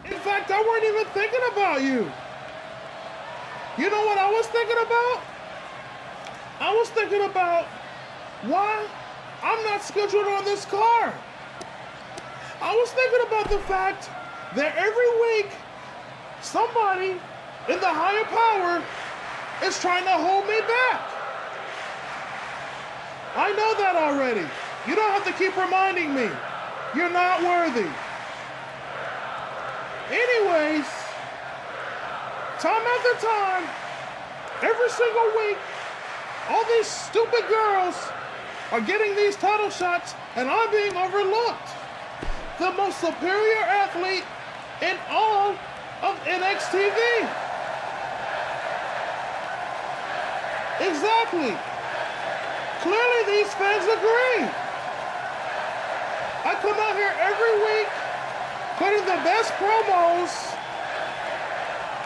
In fact, I weren't even thinking about you. You know what I was thinking about? I was thinking about why I'm not scheduled on this card. I was thinking about the fact that every week somebody in the higher power is trying to hold me back. I know that already. You don't have to keep reminding me. You're not worthy. Anyways, time after time, every single week, all these stupid girls are getting these title shots and I'm being overlooked. The most superior athlete in all of NXTV. Exactly. Clearly these fans agree. I come out here every week cutting the best promos.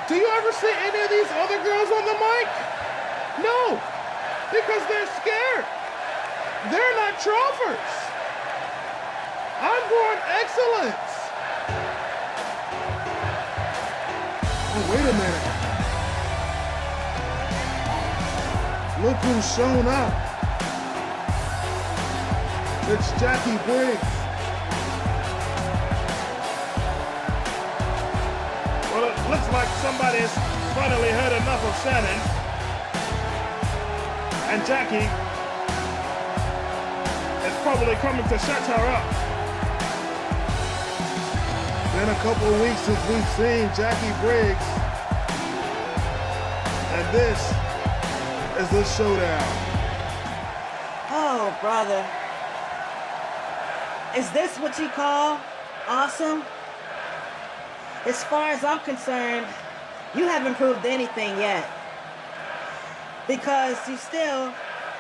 Do you ever see any of these other girls on the mic? No, because they're scared. They're not troffers. I'm born excellence. Oh, wait a minute. Look who's shown up. It's Jackie Briggs. Well, it looks like somebody's finally heard enough of Shannon. And Jackie is probably coming to shut her up. Been a couple of weeks since we've seen Jackie Briggs. And this is the showdown. Oh, brother. Is this what you call awesome? As far as I'm concerned, you haven't proved anything yet. Because you still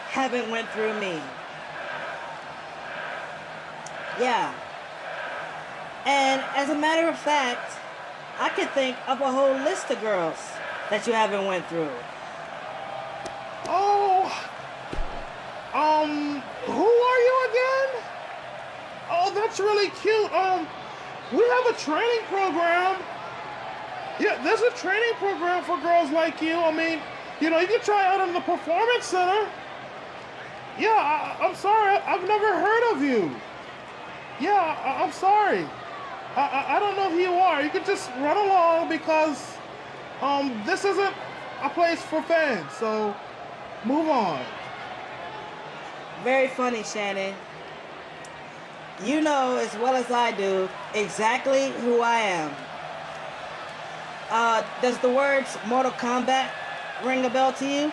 haven't went through me. Yeah. And as a matter of fact, I could think of a whole list of girls that you haven't went through. Oh, who are you again? Oh, that's really cute. We have a training program. Yeah, there's a training program for girls like you. I mean, you know, you can try out in the Performance Center. Yeah, I'm sorry. I've never heard of you. Yeah, I'm sorry. I don't know who you are. You can just run along because this isn't a place for fans. So move on. Very funny, Shannon. You know as well as I do exactly who I am. Does the words Mortal Kombat ring a bell to you?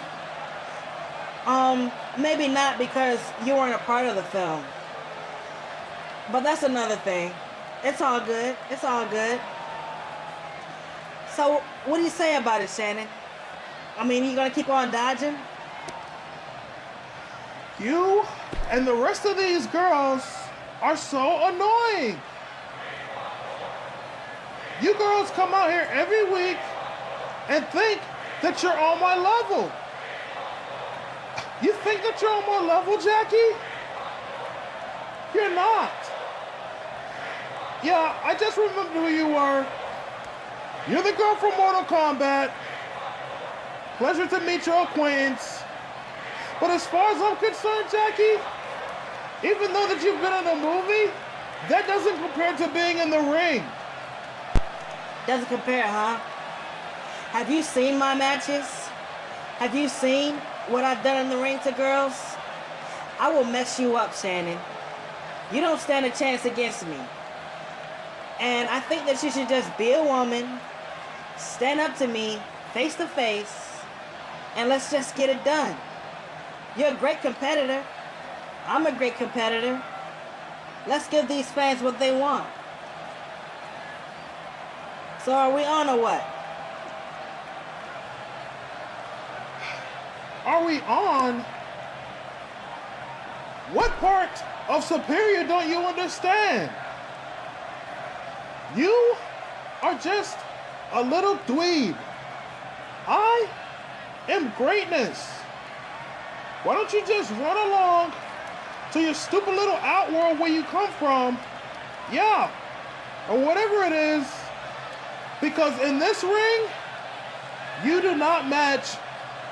Maybe not because you weren't a part of the film. But that's another thing. It's all good. It's all good. So, what do you say about it, Shannon? I mean, you gonna keep on dodging? You and the rest of these girls are so annoying. You girls come out here every week and think that you're on my level. You think that you're on my level, Jackie? You're not. Yeah, I just remembered who you were. You're the girl from Mortal Kombat. Pleasure to meet your acquaintance. But as far as I'm concerned, Jackie, even though that you've been in a movie, that doesn't compare to being in the ring. Doesn't compare, huh? Have you seen my matches? Have you seen what I've done in the ring to girls? I will mess you up, Shannon. You don't stand a chance against me. And I think that you should just be a woman, stand up to me, face to face, and let's just get it done. You're a great competitor. I'm a great competitor. Let's give these fans what they want. So are we on or what? Are we on? What part of Superior don't you understand? You are just a little dweeb. I am greatness. Why don't you just run along to your stupid little outworld where you come from? Yeah, or whatever it is. Because in this ring, you do not match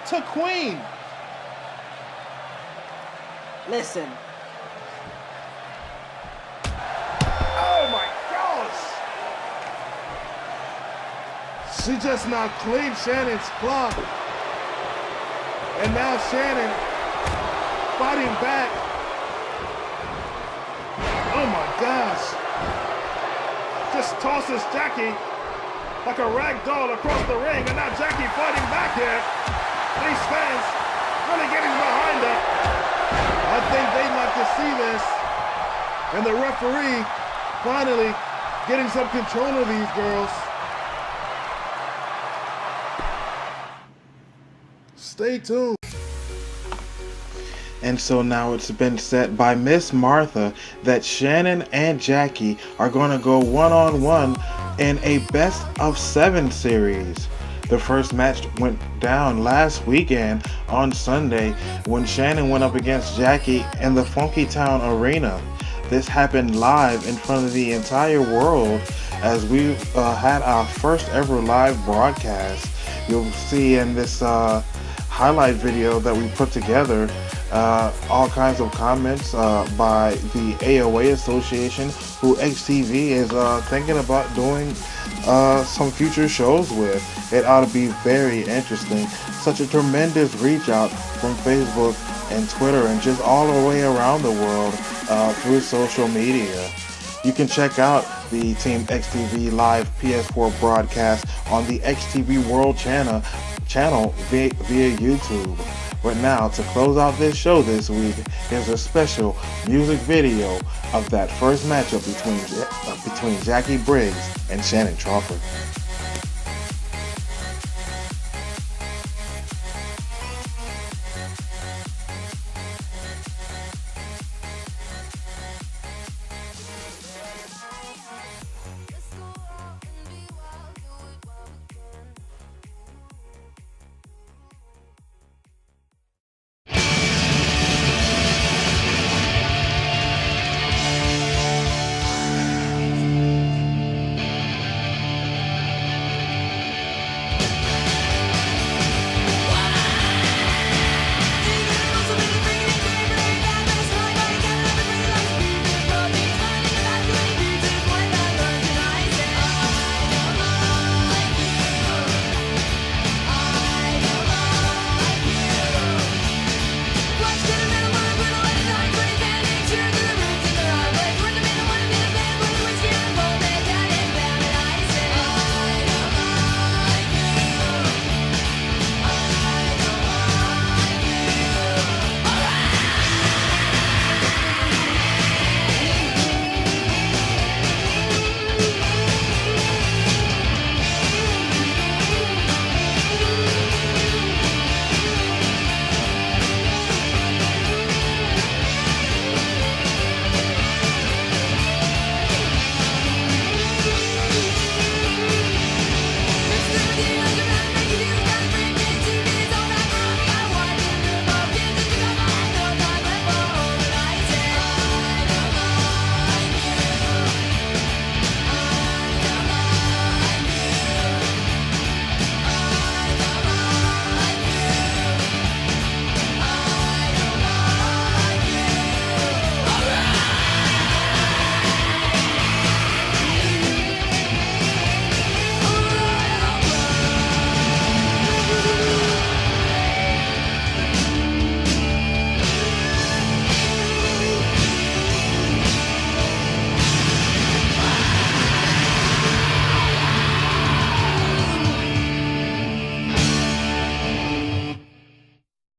to Queen. Listen. Oh my gosh! She just now cleaned Shannon's clock. And now Shannon fighting back. Oh my gosh. Just tosses Jackie like a rag doll across the ring. And now Jackie fighting back here. These fans really getting behind her. I think they'd like to see this. And the referee finally getting some control of these girls. Stay tuned. And so now it's been set by Miss Martha that Shannon and Jackie are going to go one-on-one in a best of 7 series. The first match went down last weekend on Sunday when Shannon went up against Jackie in the Funky Town Arena. This happened live in front of the entire world as we had our first ever live broadcast. You'll see in this highlight video that we put together all kinds of comments by the AOA Association, who XTV is thinking about doing some future shows with. It ought to be very interesting. Such a tremendous reach out from Facebook and Twitter and just all the way around the world through social media. You can check out the Team XTV live PS4 broadcast on the XTV World channel via YouTube. But now, to close out this show this week, here's a special music video of that first matchup between Jackie Briggs and Shannon Crawford.